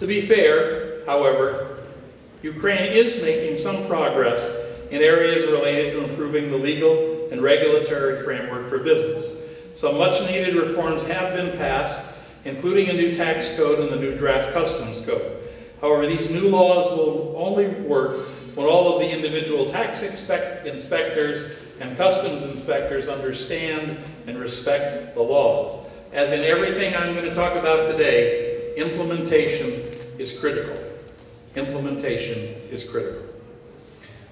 To be fair, however, Ukraine is making some progress in areas related to improving the legal and regulatory framework for business. Some much-needed reforms have been passed, including a new tax code and the new draft customs code. However, these new laws will only work when all of the individual tax inspectors and customs inspectors understand and respect the laws. As in everything I'm going to talk about today, implementation is critical. Implementation is critical.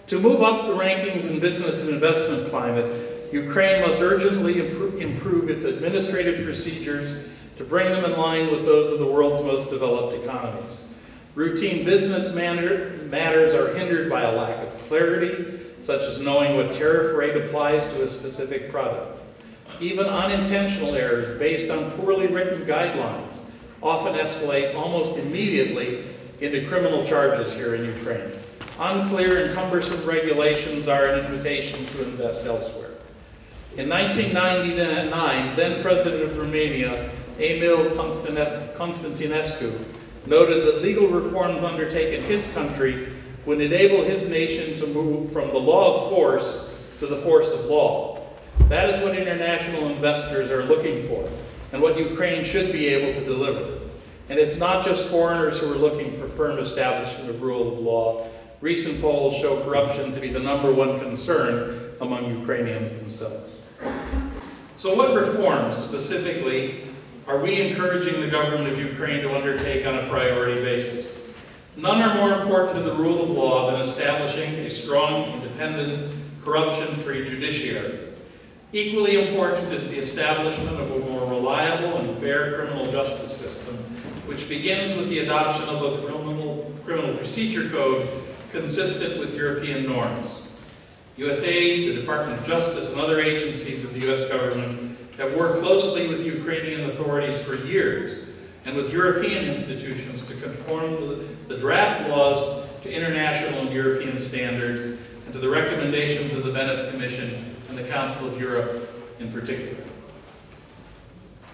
To move up the rankings in business and investment climate, Ukraine must urgently improve its administrative procedures to bring them in line with those of the world's most developed economies. Routine business matters are hindered by a lack of clarity, such as knowing what tariff rate applies to a specific product. Even unintentional errors based on poorly written guidelines often escalate almost immediately into criminal charges here in Ukraine. Unclear and cumbersome regulations are an invitation to invest elsewhere. In 1999, then President of Romania, Emil Constantinescu, noted that legal reforms undertaken in his country would enable his nation to move from the law of force to the force of law. That is what international investors are looking for, and what Ukraine should be able to deliver. And it's not just foreigners who are looking for firm establishment of rule of law. Recent polls show corruption to be the #1 concern among Ukrainians themselves. So what reforms, specifically, are we encouraging the government of Ukraine to undertake on a priority basis? None are more important to the rule of law than establishing a strong, independent, corruption-free judiciary. Equally important is the establishment of a more reliable and fair criminal justice system, which begins with the adoption of a criminal procedure code consistent with European norms. USAID, the Department of Justice, and other agencies of the U.S. government have worked closely with Ukrainian authorities for years and with European institutions to conform the draft laws to international and European standards and to the recommendations of the Venice Commission and the Council of Europe in particular.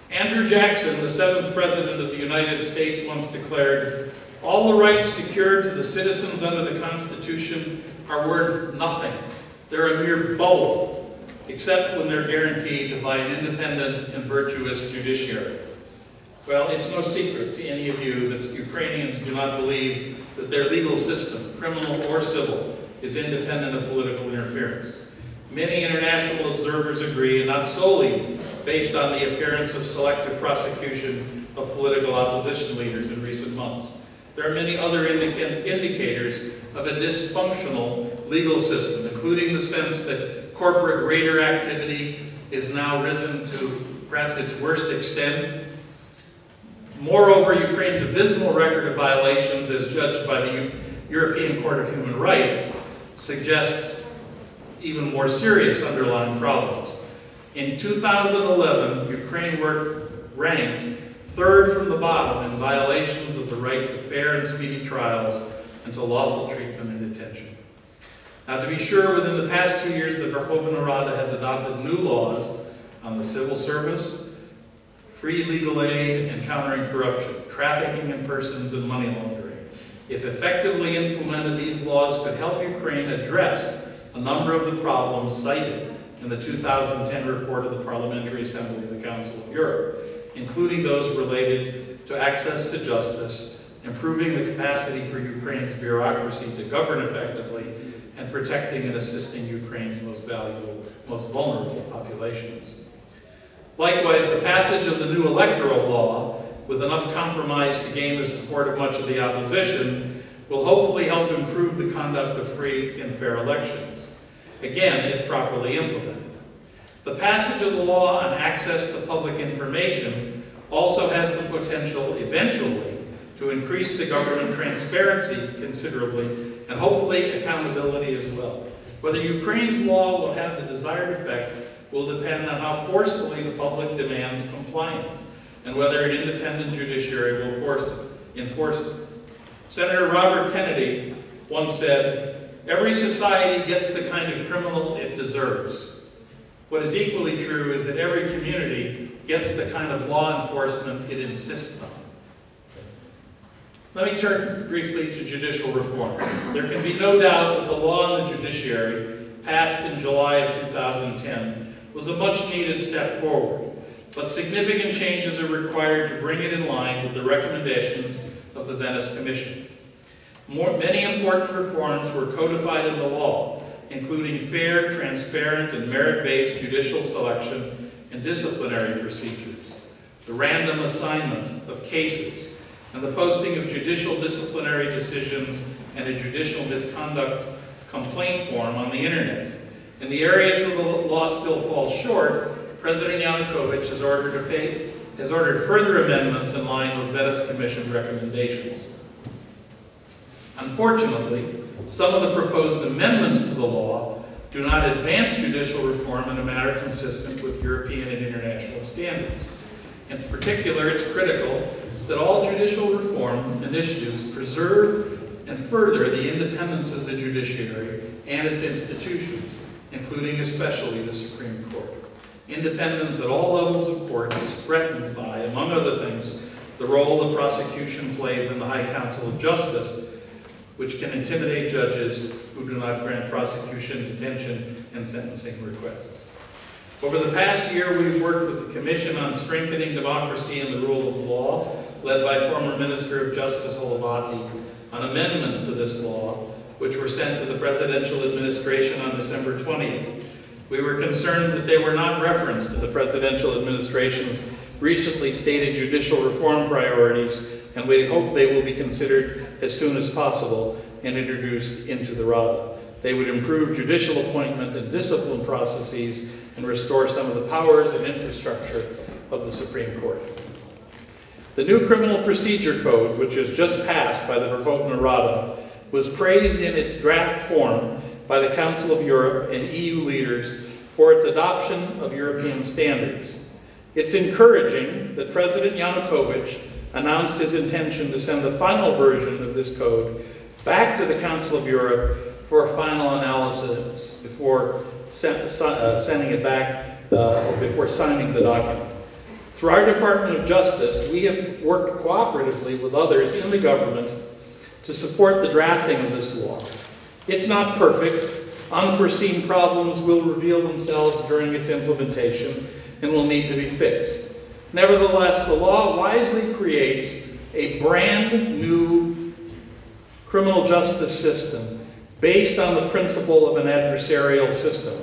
Andrew Jackson, the 7th President of the United States, once declared, "All the rights secured to the citizens under the Constitution are worth nothing. They're a mere bubble, except when they're guaranteed by an independent and virtuous judiciary." Well, it's no secret to any of you that Ukrainians do not believe that their legal system, criminal or civil, is independent of political interference. Many international observers agree, and not solely based on the appearance of selective prosecution of political opposition leaders in recent months. There are many other indicators of a dysfunctional legal system, including the sense that corporate raider activity is now risen to perhaps its worst extent. Moreover, Ukraine's abysmal record of violations, as judged by the European Court of Human Rights, suggests even more serious underlying problems. In 2011, Ukraine ranked 3rd from the bottom in violations of the right to fair and speedy trials and to lawful treatment and detention. Now, to be sure, within the past 2 years, the Verkhovna Rada has adopted new laws on the civil service, free legal aid, and countering corruption, trafficking in persons, and money laundering. If effectively implemented, these laws could help Ukraine address a number of the problems cited in the 2010 report of the Parliamentary Assembly of the Council of Europe, including those related to access to justice, improving the capacity for Ukraine's bureaucracy to govern effectively, and protecting and assisting Ukraine's most valuable, most vulnerable populations. Likewise, the passage of the new electoral law, with enough compromise to gain the support of much of the opposition, will hopefully help improve the conduct of free and fair elections, again, if properly implemented. The passage of the law on access to public information also has the potential, eventually, to increase the government transparency considerably, and hopefully accountability as well. Whether Ukraine's law will have the desired effect will depend on how forcefully the public demands compliance, and whether an independent judiciary will enforce it. Senator Robert Kennedy once said, "Every society gets the kind of criminal it deserves." What is equally true is that every community gets the kind of law enforcement it insists on. Let me turn briefly to judicial reform. There can be no doubt that the law on the judiciary, passed in July of 2010, was a much-needed step forward, but significant changes are required to bring it in line with the recommendations of the Venice Commission. Many important reforms were codified in the law, including fair, transparent, and merit-based judicial selection and disciplinary procedures, the random assignment of cases, and the posting of judicial disciplinary decisions and a judicial misconduct complaint form on the internet. In the areas where the law still falls short, President Yanukovych has ordered further amendments in line with Venice Commission recommendations. Unfortunately, some of the proposed amendments to the law do not advance judicial reform in a manner consistent with European and international standards. In particular, it's critical that all judicial reform initiatives preserve and further the independence of the judiciary and its institutions, including especially the Supreme Court. Independence at all levels of court is threatened by, among other things, the role the prosecution plays in the High Council of Justice, which can intimidate judges who do not grant prosecution, detention, and sentencing requests. Over the past year, we've worked with the Commission on strengthening democracy and the rule of law, led by former Minister of Justice Holovati, on amendments to this law, which were sent to the presidential administration on December 20th. We were concerned that they were not referenced to the presidential administration's recently stated judicial reform priorities, and we hope they will be considered as soon as possible and introduced into the Rada. They would improve judicial appointment and discipline processes and restore some of the powers and infrastructure of the Supreme Court. The new Criminal Procedure Code, which was just passed by the Verkhovna Rada, was praised in its draft form by the Council of Europe and EU leaders for its adoption of European standards. It's encouraging that President Yanukovych announced his intention to send the final version of this code back to the Council of Europe for a final analysis before sending it back, before signing the document. Through our Department of Justice, we have worked cooperatively with others in the government to support the drafting of this law. It's not perfect. Unforeseen problems will reveal themselves during its implementation and will need to be fixed. Nevertheless, the law wisely creates a brand new criminal justice system based on the principle of an adversarial system.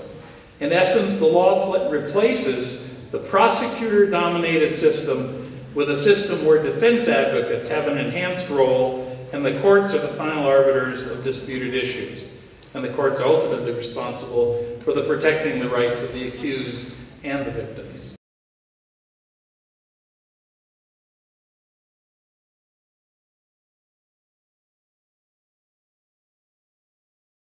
In essence, the law replaces the prosecutor-dominated system with a system where defense advocates have an enhanced role and the courts are the final arbiters of disputed issues. And the courts are ultimately responsible for protecting the rights of the accused and the victims.